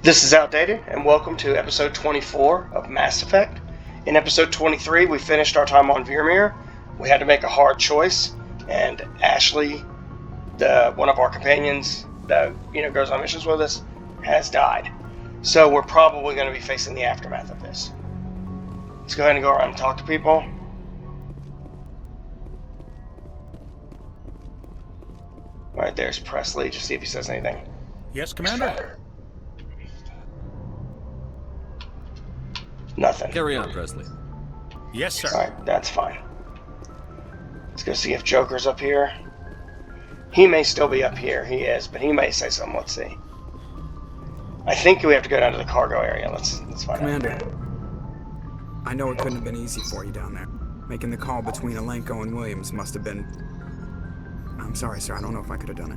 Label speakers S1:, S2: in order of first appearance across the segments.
S1: This is Outdated, and welcome to episode 24 of Mass Effect. In episode 23, we finished our time on Virmir. We had to make a hard choice, and Ashley, one of our companions that goes on missions with us, has died. So we're probably going to be facing the aftermath of this. Let's go ahead and go around and talk to people. Alright, there's Presley. Just see if he says anything.
S2: Yes, Commander?
S1: Nothing.
S3: Carry on, Presley.
S2: Yes, sir.
S1: Alright, that's fine. Let's go see if Joker's up here. He may still be up here. He is, but he may say something. Let's see. I think we have to go down to the cargo area. Let's find
S4: Commander,
S1: out.
S4: I know it couldn't have been easy for you down there. Making the call between Alenko and Williams must have been... I'm sorry, sir. I don't know if I could have done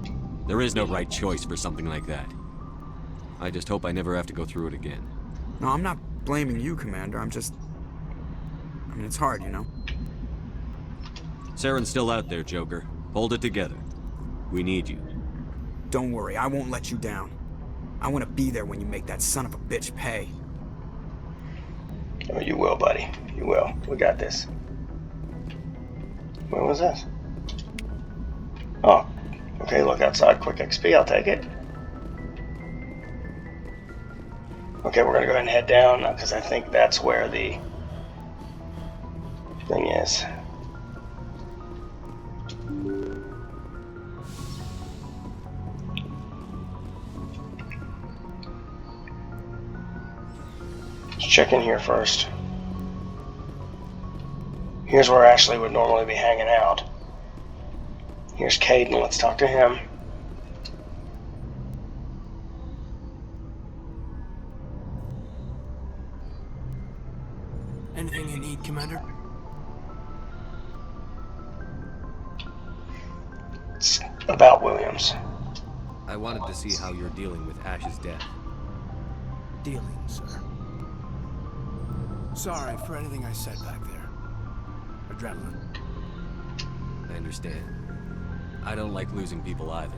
S4: it.
S3: There is no right choice for something like that. I just hope I never have to go through it again.
S4: No, I'm not blaming you, Commander. I mean, it's hard, you know?
S3: Saren's still out there, Joker. Hold it together. We need you.
S4: Don't worry, I won't let you down. I want to be there when you make that son of a bitch pay.
S1: Oh, you will, buddy. You will. We got this. What was this? Oh. Okay, look outside. Quick XP. I'll take it. Okay, we're going to go ahead and head down, because I think that's where the thing is. Let's check in here first. Here's where Ashley would normally be hanging out. Here's Caden. Let's talk to him.
S5: Anything you need, Commander?
S1: It's about Williams.
S3: I wanted to see how you're dealing with Ash's death.
S5: Dealing, sir. Sorry for anything I said back there. Adrenaline.
S3: I understand. I don't like losing people either.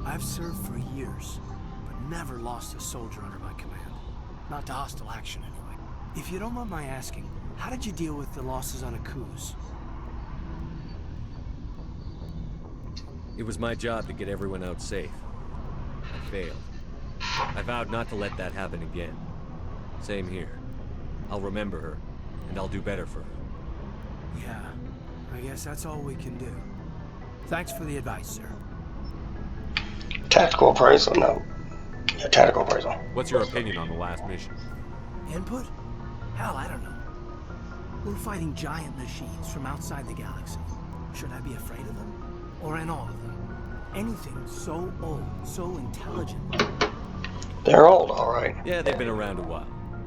S5: I've served for years, but never lost a soldier under my command. Not to hostile action, anyway. If you don't mind my asking, how did you deal with the losses on Akuz?
S3: It was my job to get everyone out safe. I failed. I vowed not to let that happen again. Same here. I'll remember her, and I'll do better for her.
S5: Yeah, I guess that's all we can do. Thanks for the advice, sir.
S1: Tactical appraisal? No. Yeah, tactical appraisal.
S3: What's your opinion on the last mission?
S5: Input? Hell, I don't know. We're fighting giant machines from outside the galaxy. Should I be afraid of them? Or in awe of them? Anything so old, so intelligent.
S1: They're old, alright.
S3: Yeah, they've been around a while.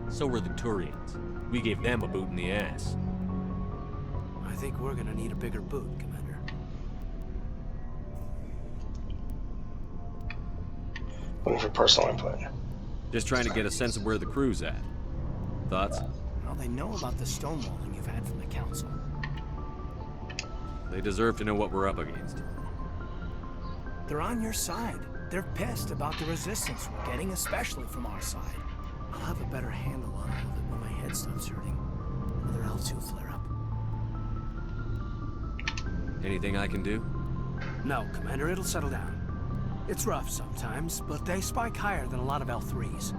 S3: So were the Turians. We gave them a boot in the ass.
S5: I think we're gonna need a bigger boot, Commander.
S1: Looking for personal input.
S3: Just trying to get a sense of where the crew's at. Thoughts?
S5: Well, they know about the stonewalling you've had from the Council.
S3: They deserve to know what we're up against.
S5: They're on your side. They're pissed about the resistance we're getting, especially from our side. I'll have a better handle on all of it when my head stops hurting. Another L2 flare-up.
S3: Anything I can do?
S5: No, Commander, it'll settle down. It's rough sometimes, but they spike higher than a lot of L3s.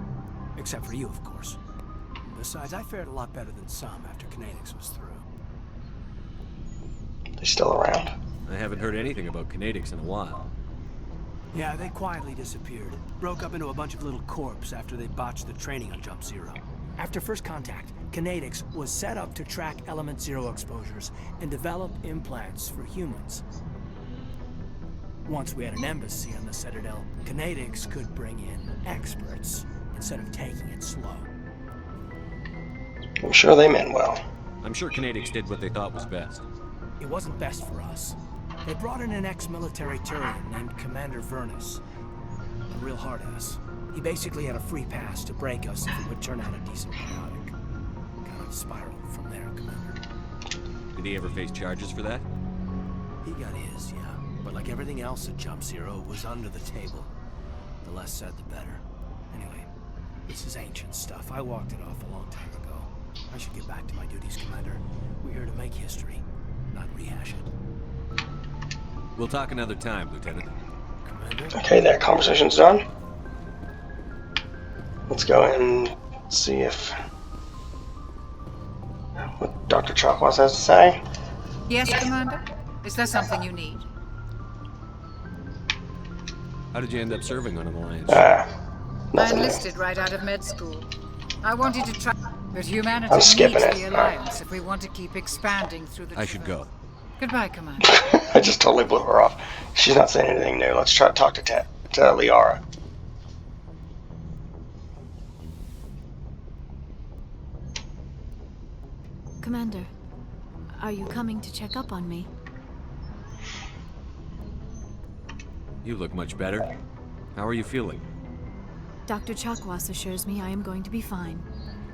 S5: Except for you, of course. Besides, I fared a lot better than some after Kinetics was through.
S1: They still around?
S3: I haven't heard anything about Kinetics in a while.
S5: Yeah, they quietly disappeared. Broke up into a bunch of little corps after they botched the training on Jump Zero. After first contact, Kinetics was set up to track Element Zero exposures and develop implants for humans. Once we had an embassy on the Citadel, Kinetics could bring in experts instead of taking it slow.
S1: I'm sure they meant well.
S3: I'm sure Kinetics did what they thought was best.
S5: It wasn't best for us. They brought in an ex-military Turian named Commander Vernus. A real hard-ass. He basically had a free pass to break us if it would turn out a decent biotic. Kind of spiraled from there, Commander.
S3: Did he ever face charges for that?
S5: He got his, yeah. But like everything else at Jump Zero, it was under the table. The less said, the better. Anyway, this is ancient stuff. I walked it off a long time ago. I should get back to my duties, Commander. We're here to make history, not rehash it.
S3: We'll talk another time, Lieutenant.
S5: Commander?
S1: Okay, that conversation's done. Let's go and see if what Dr. Chakwas has to say.
S6: Yes, Commander? Is there something you need?
S3: How did you end up serving on an Alliance?
S6: I
S1: Nothing.
S6: enlisted right out of med school. I wanted to try, but humanity
S1: I'm
S6: needs
S1: skipping it.
S6: the Alliance if we want to keep expanding through the
S3: I should go.
S6: Goodbye, Commander.
S1: I just totally blew her off. She's not saying anything new. Let's try to talk to Liara.
S7: Commander, are you coming to check up on me?
S3: You look much better. How are you feeling?
S7: Dr. Chakwas assures me I am going to be fine.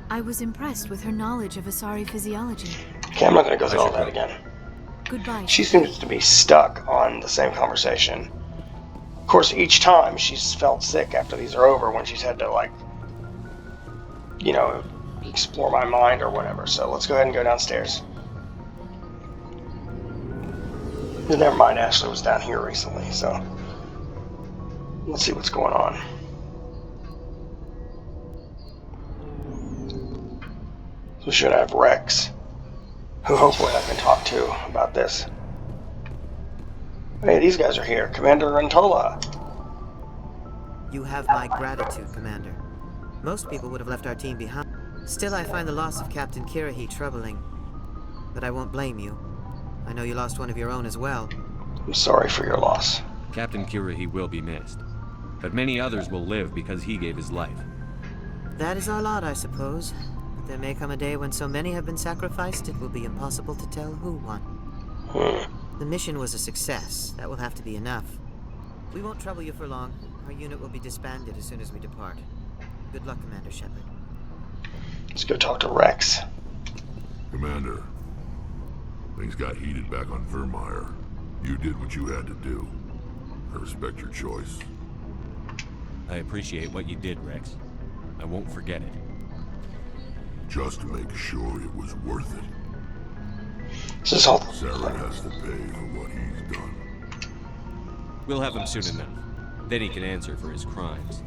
S7: I was impressed with her knowledge of Asari physiology.
S1: Okay, I'm not going to go through all that again.
S7: Goodbye.
S1: She seems to be stuck on the same conversation. Of course, each time she's felt sick after these are over when she's had to, like, you know, explore my mind or whatever. So let's go ahead and go downstairs. Never mind, Ashley was down here recently, so let's see what's going on. So we should have Rex, who hopefully I can talk to about this. Hey, these guys are here. Commander Rantola.
S8: You have my gratitude, Commander. Most people would have left our team behind. Still, I find the loss of Captain Kirahi troubling. But I won't blame you. I know you lost one of your own as well.
S1: I'm sorry for your loss.
S3: Captain Kirahi will be missed. But many others will live because he gave his life.
S8: That is our lot, I suppose. But there may come a day when so many have been sacrificed, it will be impossible to tell who won. The mission was a success. That will have to be enough. We won't trouble you for long. Our unit will be disbanded as soon as we depart. Good luck, Commander Shepard.
S1: Let's go talk to Rex.
S9: Commander, things got heated back on Vermeer. You did what you had to do. I respect your choice.
S3: I appreciate what you did, Rex. I won't forget it.
S9: Just to make sure it was worth it.
S1: This is all.
S9: Sarah has to pay for what he's done.
S3: We'll have him soon enough. Then he can answer for his crimes.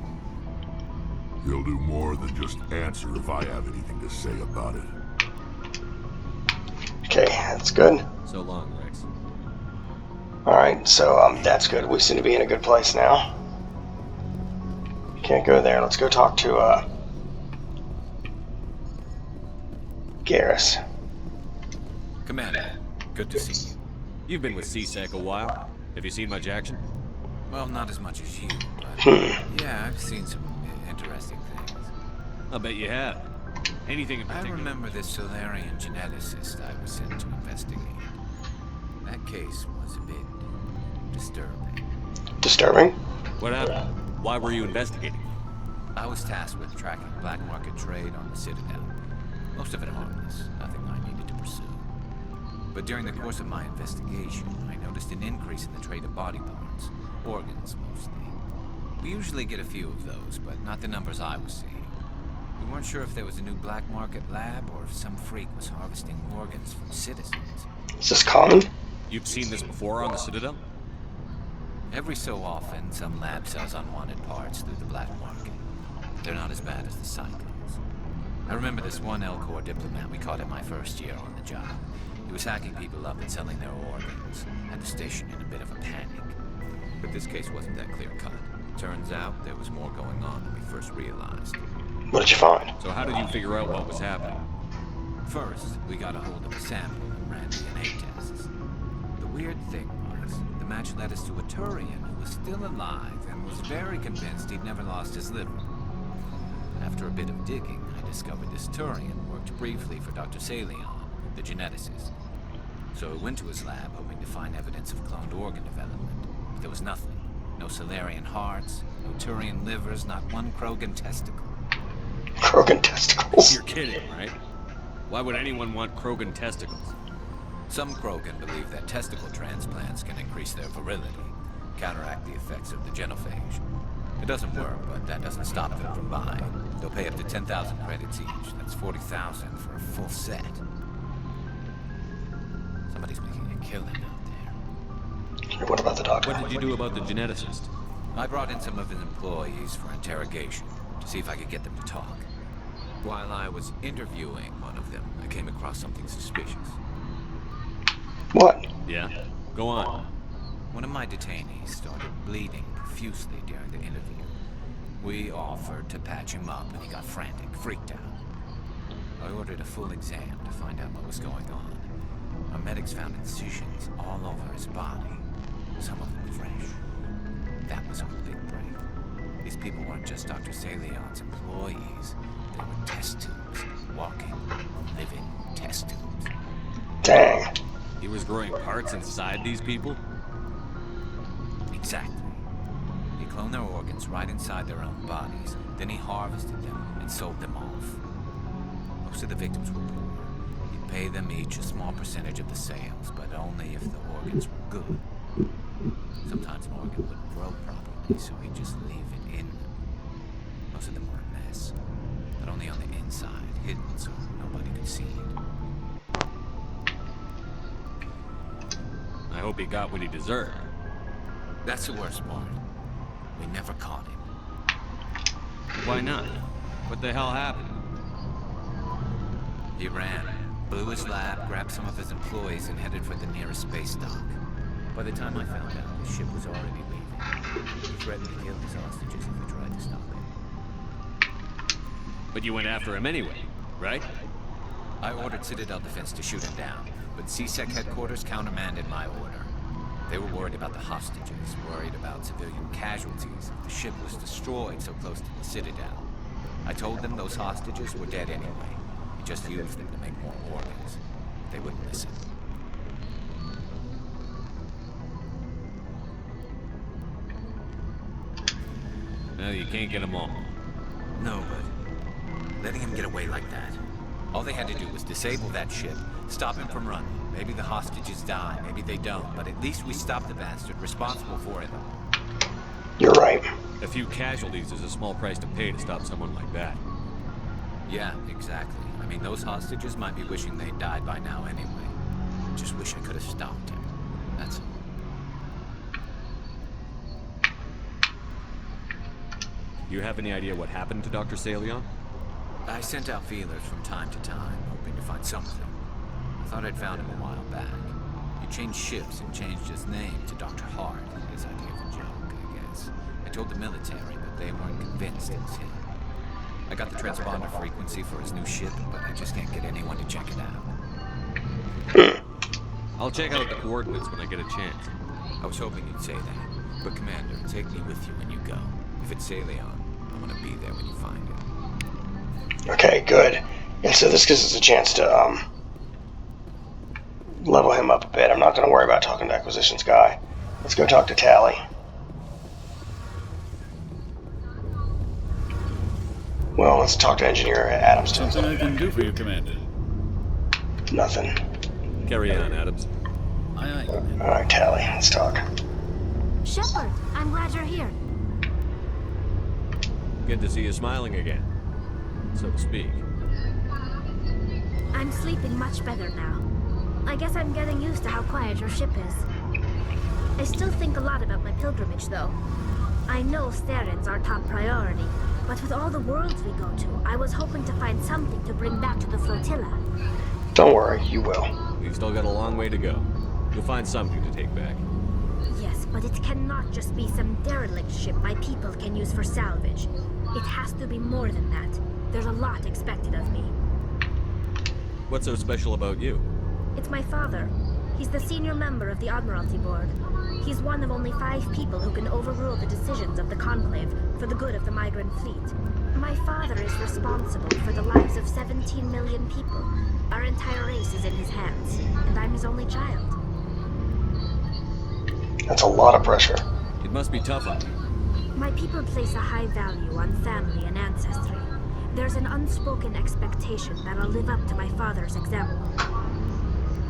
S9: He'll do more than just answer if I have anything to say about it.
S1: Okay, that's good.
S3: So long, Rex.
S1: Alright, so that's good. We seem to be in a good place now. Can't go there. Let's go talk to Garrus.
S2: Commander, good to see you.
S3: You've been with CSEC a while. Have you seen much action?
S2: Well, not as much as you, but yeah, I've seen some interesting things.
S3: I'll bet you have. Anything in
S2: I
S3: particular?
S2: remember this Solarian geneticist I was sent to investigate. That case was a bit disturbing.
S1: Disturbing?
S3: What happened? Why were you investigating?
S2: I was tasked with tracking black market trade on the Citadel. Most of it harmless, nothing I needed to pursue. But during the course of my investigation, I noticed an increase in the trade of body parts, organs mostly. We usually get a few of those, but not the numbers I was seeing. We weren't sure if there was a new black market lab or if some freak was harvesting organs from citizens.
S1: Is this common?
S3: You've seen this before on the Citadel?
S2: Every so often, some lab sells unwanted parts through the black market. They're not as bad as the cyclones. I remember this one L-Corps diplomat we caught in my first year on the job. He was hacking people up and selling their organs. Had the station in a bit of a panic. But this case wasn't that clear-cut. Turns out there was more going on than we first realized.
S1: What did you find?
S3: So how did you figure out what was happening?
S2: First, we got a hold of a sample and ran DNA tests. The weird thing was, the match led us to a Turian who was still alive and was very convinced he'd never lost his liver. After a bit of digging, I discovered this Turian worked briefly for Dr. Salion, the geneticist. So I went to his lab hoping to find evidence of cloned organ development. But there was nothing. No Solarian hearts, no Turian livers, not one Krogan testicle.
S1: Krogan testicles.
S3: You're kidding, right? Why would anyone want Krogan testicles?
S2: Some Krogan believe that testicle transplants can increase their virility, counteract the effects of the genophage. It doesn't work, but that doesn't stop them from buying. They'll pay up to 10,000 credits each. That's 40,000 for a full set. Somebody's making a killing out there.
S1: What about the doctor?
S3: What did you do about the geneticist?
S2: I brought in some of his employees for interrogation to see if I could get them to talk. While I was interviewing one of them, I came across something suspicious.
S1: What?
S3: Yeah? Go on.
S2: One of my detainees started bleeding profusely during the interview. We offered to patch him up, and he got frantic, freaked out. I ordered a full exam to find out what was going on. Our medics found incisions all over his body, some of them fresh. That was our big break. These people weren't just Dr. Salion's employees. They were test tubes. Walking, living test tubes.
S1: Dang.
S3: He was growing parts inside these people?
S2: Exactly. He cloned their organs right inside their own bodies. Then he harvested them and sold them off. Most of the victims were poor. He'd pay them each a small percentage of the sales, but only if the organs were good. Sometimes an organ wouldn't grow properly, so he'd just leave it in them. Most of them were a mess, but only on the inside, hidden so nobody could see it.
S3: I hope he got what he deserved.
S2: That's the worst part. We never caught him.
S3: Why not? What the hell happened?
S2: He ran, blew his lab, grabbed some of his employees, and headed for the nearest space dock. By the time I found out, his ship was already leaving. He threatened to kill his hostages if we tried to stop him.
S3: But you went after him anyway, right?
S2: I ordered Citadel Defense to shoot him down, but CSEC headquarters countermanded my order. They were worried about the hostages, worried about civilian casualties if the ship was destroyed so close to the Citadel. I told them those hostages were dead anyway. We just used them to make more organs. They wouldn't listen.
S3: No, you can't get them all.
S2: No, but letting him get away like that. All they had to do was disable that ship, stop him from running. Maybe the hostages die, maybe they don't, but at least we stopped the bastard responsible for it.
S1: You're right.
S3: A few casualties is a small price to pay to stop someone like that.
S2: Yeah, exactly. I mean, those hostages might be wishing they'd died by now anyway. Just wish I could have stopped him. That's all.
S3: Do you have any idea what happened to Dr. Salion?
S2: I sent out feelers from time to time, hoping to find something. I thought I'd found him a while back. He changed ships and changed his name to Dr. Hart, his idea of a joke, I guess. I told the military, but they weren't convinced it was him. I got the transponder frequency for his new ship, but I just can't get anyone to check it out.
S3: I'll check out the coordinates when I get a chance.
S2: I was hoping you'd say that. But Commander, take me with you when you go. If it's Salion, I want to be there when you find it.
S1: Okay, good. And so this gives us a chance to level him up a bit. I'm not going to worry about talking to Acquisitions guy. Let's go talk to Tally. Well, let's talk to Engineer Adams.
S10: Something I can do for you, Commander.
S1: Nothing.
S3: Carry on, Adams.
S10: Aye, aye, Commander.
S1: Alright, Tally, let's talk.
S7: Shepard, I'm glad you're here.
S3: Good to see you smiling again, so to speak.
S11: I'm sleeping much better now. I guess I'm getting used to how quiet your ship is. I still think a lot about my pilgrimage, though. I know Steren's our top priority, but with all the worlds we go to, I was hoping to find something to bring back to the flotilla.
S1: Don't worry, you will.
S3: We've still got a long way to go. You'll find something to take back.
S11: Yes, but it cannot just be some derelict ship my people can use for salvage. It has to be more than that. There's a lot expected of me.
S3: What's so special about you?
S11: It's my father. He's the senior member of the Admiralty Board. He's one of only 5 people who can overrule the decisions of the Conclave for the good of the migrant fleet. My father is responsible for the lives of 17 million people. Our entire race is in his hands, and I'm his only child.
S1: That's a lot of pressure.
S3: It must be tough on you.
S11: My people place a high value on family and ancestry. There's an unspoken expectation that I'll live up to my father's example.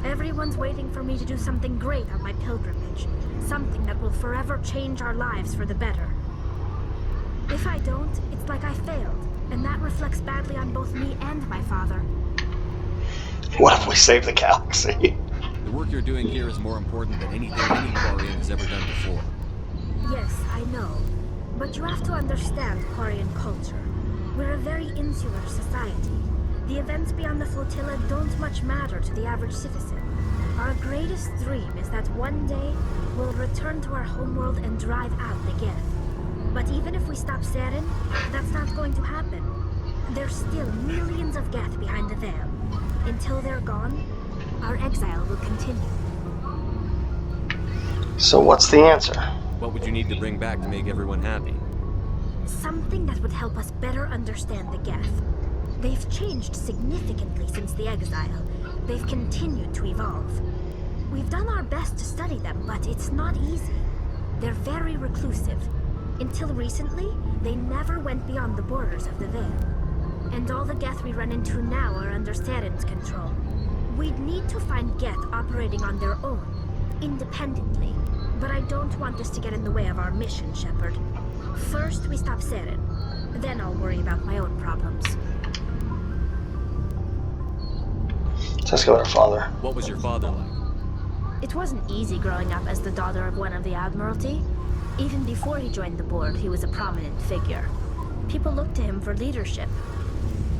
S11: Everyone's waiting for me to do something great on my pilgrimage. Something that will forever change our lives for the better. If I don't, it's like I failed, and that reflects badly on both me and my father.
S1: What if we save the galaxy?
S3: The work you're doing here is more important than anything any Quarian has ever done before.
S11: Yes, I know. But you have to understand Quarian culture. We're a very insular society. The events beyond the flotilla don't much matter to the average citizen. Our greatest dream is that one day we'll return to our homeworld and drive out the Geth. But even if we stop Saren, that's not going to happen. There's still millions of Geth behind the veil. Until they're gone, our exile will continue.
S1: So what's the answer?
S3: What would you need to bring back to make everyone happy?
S11: Something that would help us better understand the Geth. They've changed significantly since the exile. They've continued to evolve. We've done our best to study them, but it's not easy. They're very reclusive. Until recently, they never went beyond the borders of the Veil. And all the Geth we run into now are under Saren's control. We'd need to find Geth operating on their own, independently. But I don't want this to get in the way of our mission, Shepard. First, we stop Saren. Then I'll worry about my own problems.
S1: Let's go with our father.
S3: What was your father like?
S11: It wasn't easy growing up as the daughter of one of the Admiralty. Even before he joined the board, he was a prominent figure. People looked to him for leadership.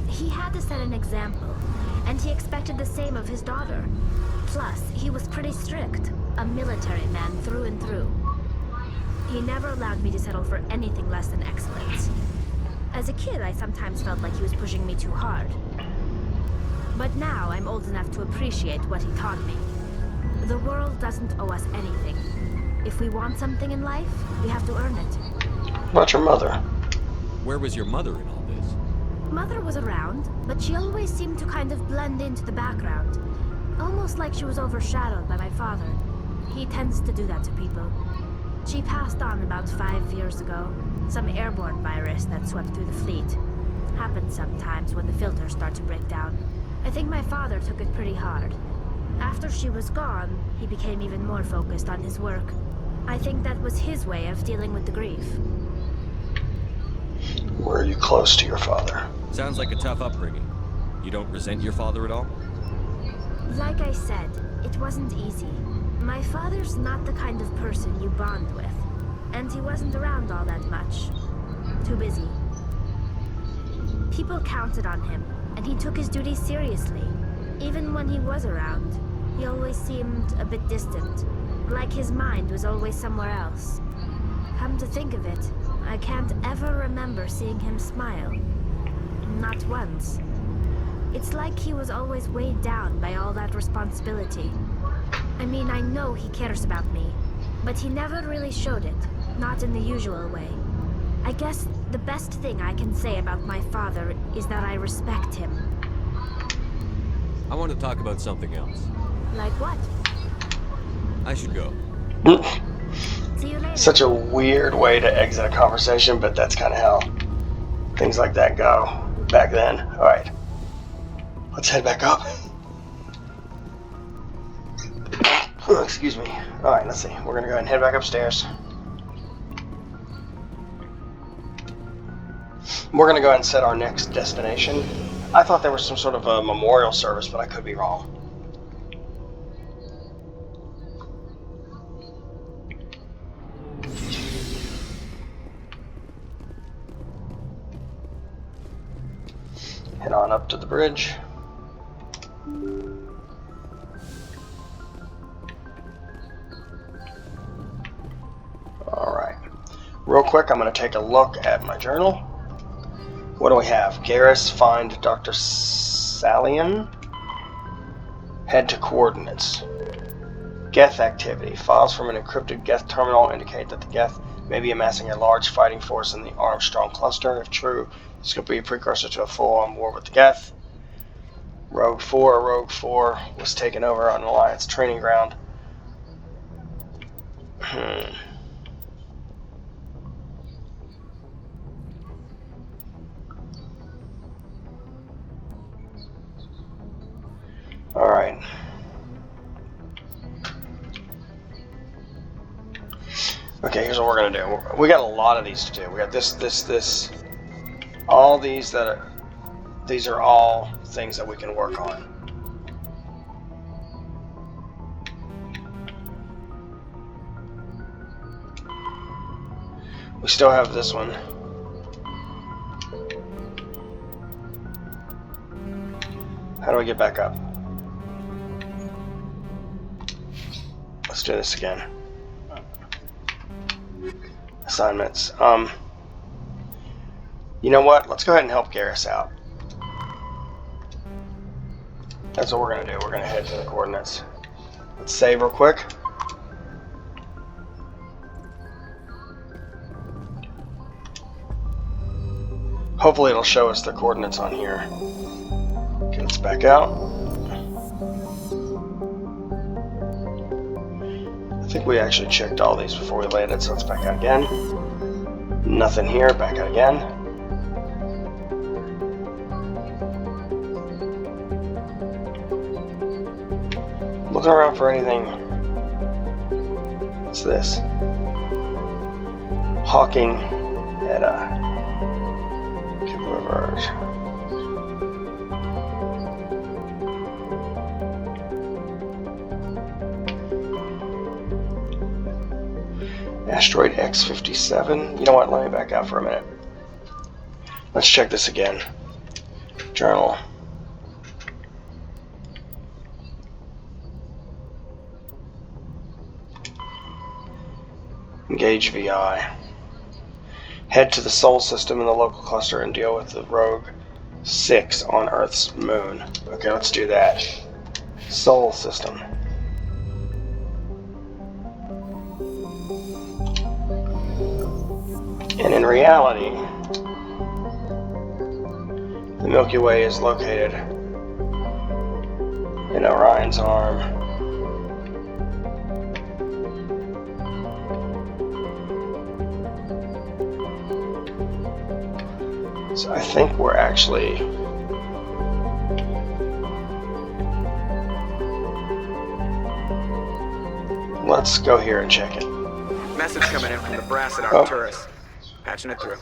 S11: He had to set an example, and he expected the same of his daughter. Plus, he was pretty strict, a military man through and through. He never allowed me to settle for anything less than excellence. As a kid, I sometimes felt like he was pushing me too hard. But now I'm old enough to appreciate what he taught me. The world doesn't owe us anything. If we want something in life, we have to earn it.
S1: What about your mother?
S3: Where was your mother in all this?
S11: Mother was around, but she always seemed to kind of blend into the background. Almost like she was overshadowed by my father. He tends to do that to people. She passed on about 5 years ago. Some airborne virus that swept through the fleet. Happens sometimes when the filters start to break down. I think my father took it pretty hard. After she was gone, he became even more focused on his work. I think that was his way of dealing with the grief.
S1: Were you close to your father?
S3: Sounds like a tough upbringing. You don't resent your father at all?
S11: Like I said, it wasn't easy. My father's not the kind of person you bond with. And he wasn't around all that much. Too busy. People counted on him, and he took his duties seriously. Even when he was around, he always seemed a bit distant. Like his mind was always somewhere else. Come to think of it, I can't ever remember seeing him smile. Not once. It's like he was always weighed down by all that responsibility. I mean, I know he cares about me, but he never really showed it, not in the usual way. I guess the best thing I can say about my father is that I respect him.
S3: I want to talk about something else.
S11: Like what?
S3: I should go.
S11: See you later.
S1: Such a weird way to exit a conversation, but that's kind of how things like that go back then. Alright. Let's head back up. Excuse me. Alright, let's see. We're going to go ahead and head back upstairs. We're going to go ahead and set our next destination. I thought there was some sort of a memorial service, but I could be wrong. Head on up to the bridge. Alright. Real quick, I'm going to take a look at my journal. What do we have? Garrus, find Dr. Salian. Head to coordinates. Geth activity. Files from an encrypted Geth terminal indicate that the Geth may be amassing a large fighting force in the Armstrong cluster. If true, this could be a precursor to a full-on war with the Geth. Rogue 4 was taken over on Alliance training ground. Alright. Okay, here's what we're gonna do. We got a lot of these to do. We got this. All these that are... These are all things that we can work on. We still have this one. How do I get back up? Let's do this again. Assignments. You know what? Let's go ahead and help Garrus out. That's what we're going to do. We're going to head to the coordinates. Let's save real quick. Hopefully it'll show us the coordinates on here. Okay, let's back out. I think we actually checked all these before we landed, so let's back out again. Nothing here, back out again. Looking around for anything. What's this? Hawking at Verge. Asteroid X57. You know what? Let me back out for a minute. Let's check this again. Journal. Engage VI. Head to the Sol system in the local cluster and deal with the Rogue 6 on Earth's moon. Okay, let's do that. Sol system. And in reality, the Milky Way is located in Orion's arm. So I think we're actually... Let's go here and check it.
S4: Message coming in from the brass at Arcturus. Patching it through.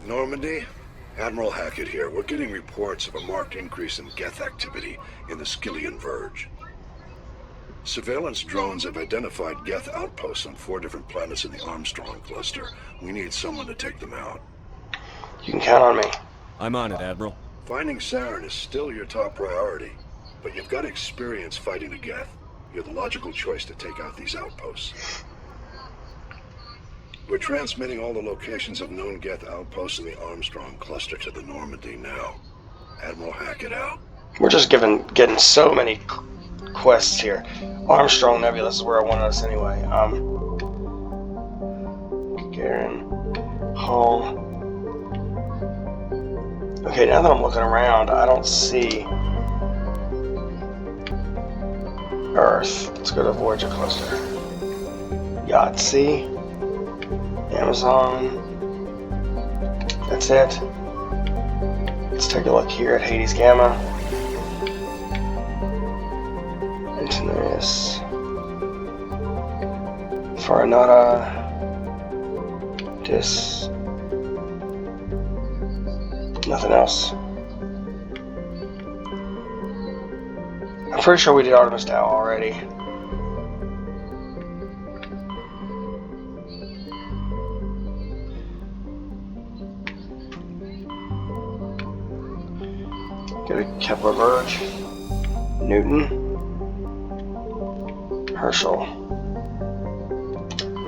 S12: Normandy? Admiral Hackett here. We're getting reports of a marked increase in Geth activity in the Skyllian Verge. Surveillance drones have identified Geth outposts on 4 different planets in the Armstrong cluster. We need someone to take them out.
S1: You can count on me.
S3: I'm on it, Admiral.
S12: Finding Saren is still your top priority, but you've got experience fighting the Geth. You're the logical choice to take out these outposts. We're transmitting all the locations of known Geth outposts in the Armstrong cluster to the Normandy now. Admiral Hackett out.
S1: We're just getting so many quests here. Armstrong Nebula is where I wanted us anyway. Garen, Hull. Okay, now that I'm looking around, I don't see Earth. Let's go to Voyager cluster. Yahtzee. Amazon. That's it. Let's take a look here at Hades Gamma. Antinous. Farinata. Dis. Nothing else. I'm pretty sure we did Artemis Tau already. Go to Kepler Verge, Newton, Herschel.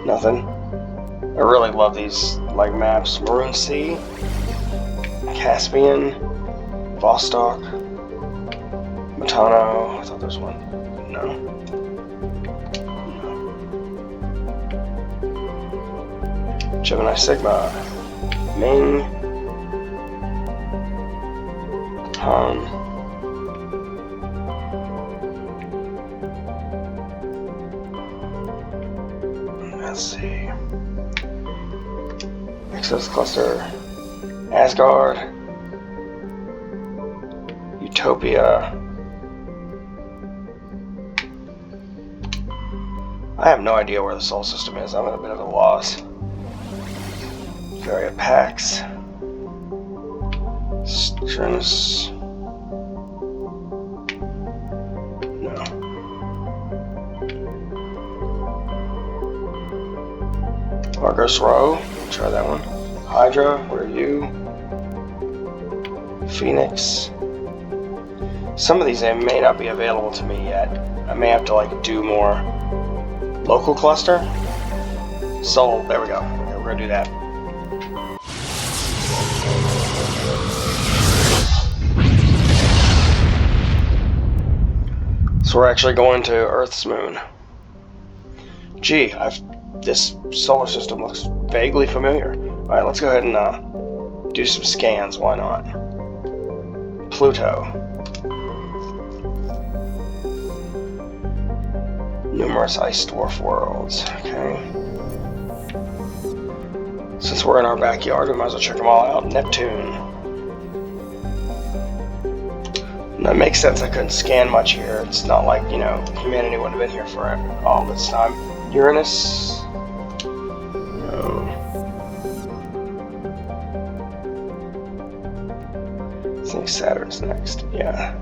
S1: Nothing. I really love these like maps. Maroon Sea, Caspian, Vostok, Matano. I thought there was one. No. Gemini Sigma, Ming. Let's see. Exos Cluster, Asgard, Utopia, I have no idea where the Sol system is. I'm at a bit of a loss. Varia Pax. Strenus. No. Argos Row. Try that one. Hydra, where are you? Phoenix. Some of these may not be available to me yet. I may have to like do more local cluster. Sol, there we go. Okay, we're gonna do that. So we're actually going to Earth's moon. Gee, this solar system looks vaguely familiar. Alright, let's go ahead and do some scans, why not? Pluto. Numerous ice dwarf worlds, okay. Since we're in our backyard, we might as well check them all out. Neptune. That makes sense, I couldn't scan much here. It's not like, you know, humanity wouldn't have been here for all this time. Uranus. No. I think Saturn's next. Yeah.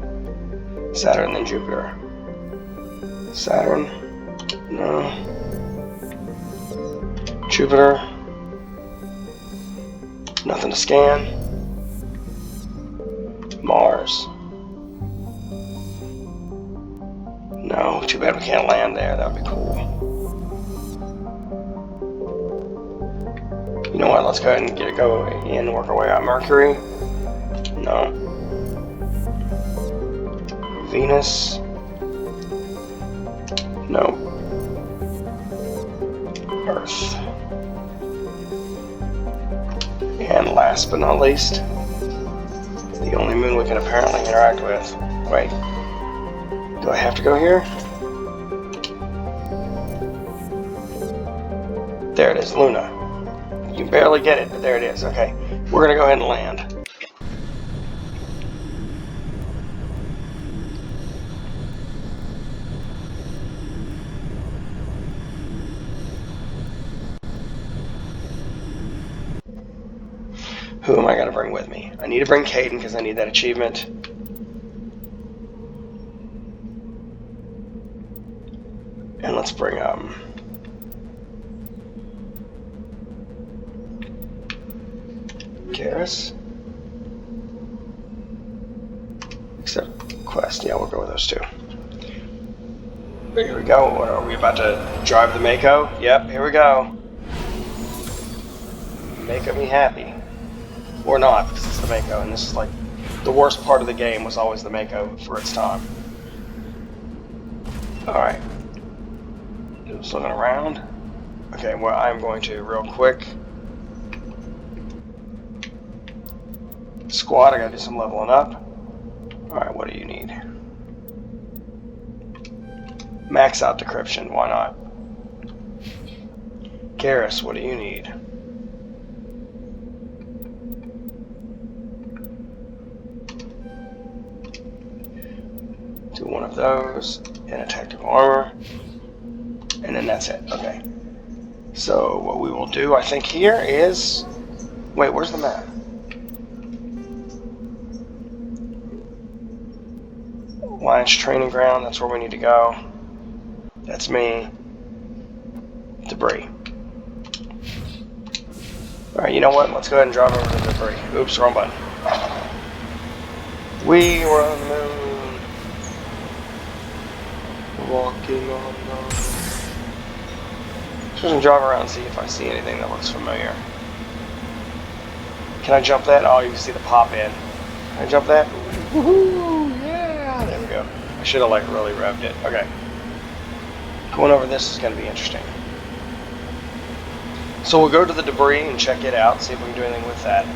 S1: Saturn, then Jupiter. Saturn. No. Jupiter. Nothing to scan. Mars. No, too bad we can't land there. That would be cool. You know what? Let's go ahead and get it go in, work our way out. Mercury. No. Venus. No. Earth. And last but not least, the only moon we can apparently interact with. Wait. Do I have to go here? There it is, Luna. You can barely get it, but there it is. Okay, we're gonna go ahead and land. Who am I gonna bring with me? I need to bring Caden because I need that achievement. And let's bring Garrus. Except Quest, yeah, we'll go with those two. Here we go. What, are we about to drive the Mako? Yep, here we go. Make me happy. Or not, because it's the Mako, and this is like the worst part of the game was always the Mako for its time. Alright. Just looking around. Okay, well, I'm going to real quick. Squad, I gotta do some leveling up. Alright, what do you need? Max out decryption, why not? Garrus, what do you need? Do one of those, and a tactical armor. And then that's it. Okay. So what we will do, I think, here is... Wait, where's the map? Alliance training ground, that's where we need to go. That's me. Debris. Alright, you know what? Let's go ahead and drive over to the debris. Oops, wrong button. We were on the moon. Walking on the... Just gonna drive around and see if I see anything that looks familiar. Can I jump that? Oh, you can see the pop in. Can I jump that? Woohoo! Yeah! There we go. I should have like really revved it. Okay. Going over this is gonna be interesting. So we'll go to the debris and check it out, see if we can do anything with that.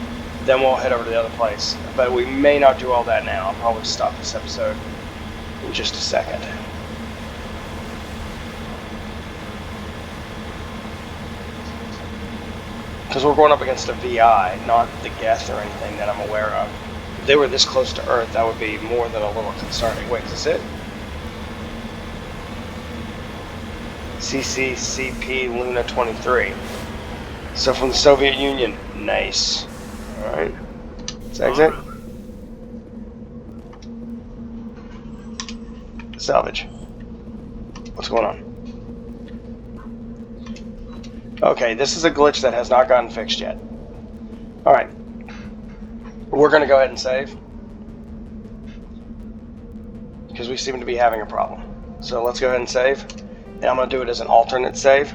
S1: Then we'll head over to the other place. But we may not do all that now. I'll probably stop this episode in just a second. Because we're going up against a VI, not the Geth or anything that I'm aware of. If they were this close to Earth, that would be more than a little concerning. Wait, is this it? CCCP Luna 23. So from the Soviet Union. Nice. Alright. Let's exit. Salvage. What's going on? Okay, this is a glitch that has not gotten fixed yet. Alright. We're going to go ahead and save. Because we seem to be having a problem. So let's go ahead and save. And I'm going to do it as an alternate save.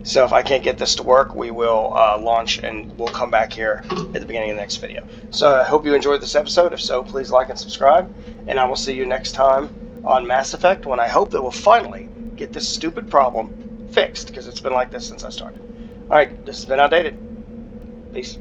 S1: So if I can't get this to work, we will launch and we'll come back here at the beginning of the next video. So I hope you enjoyed this episode. If so, please like and subscribe. And I will see you next time on Mass Effect, when I hope that we'll finally get this stupid problem fixed, because it's been like this since I started. Alright, this has been Outdated. Peace.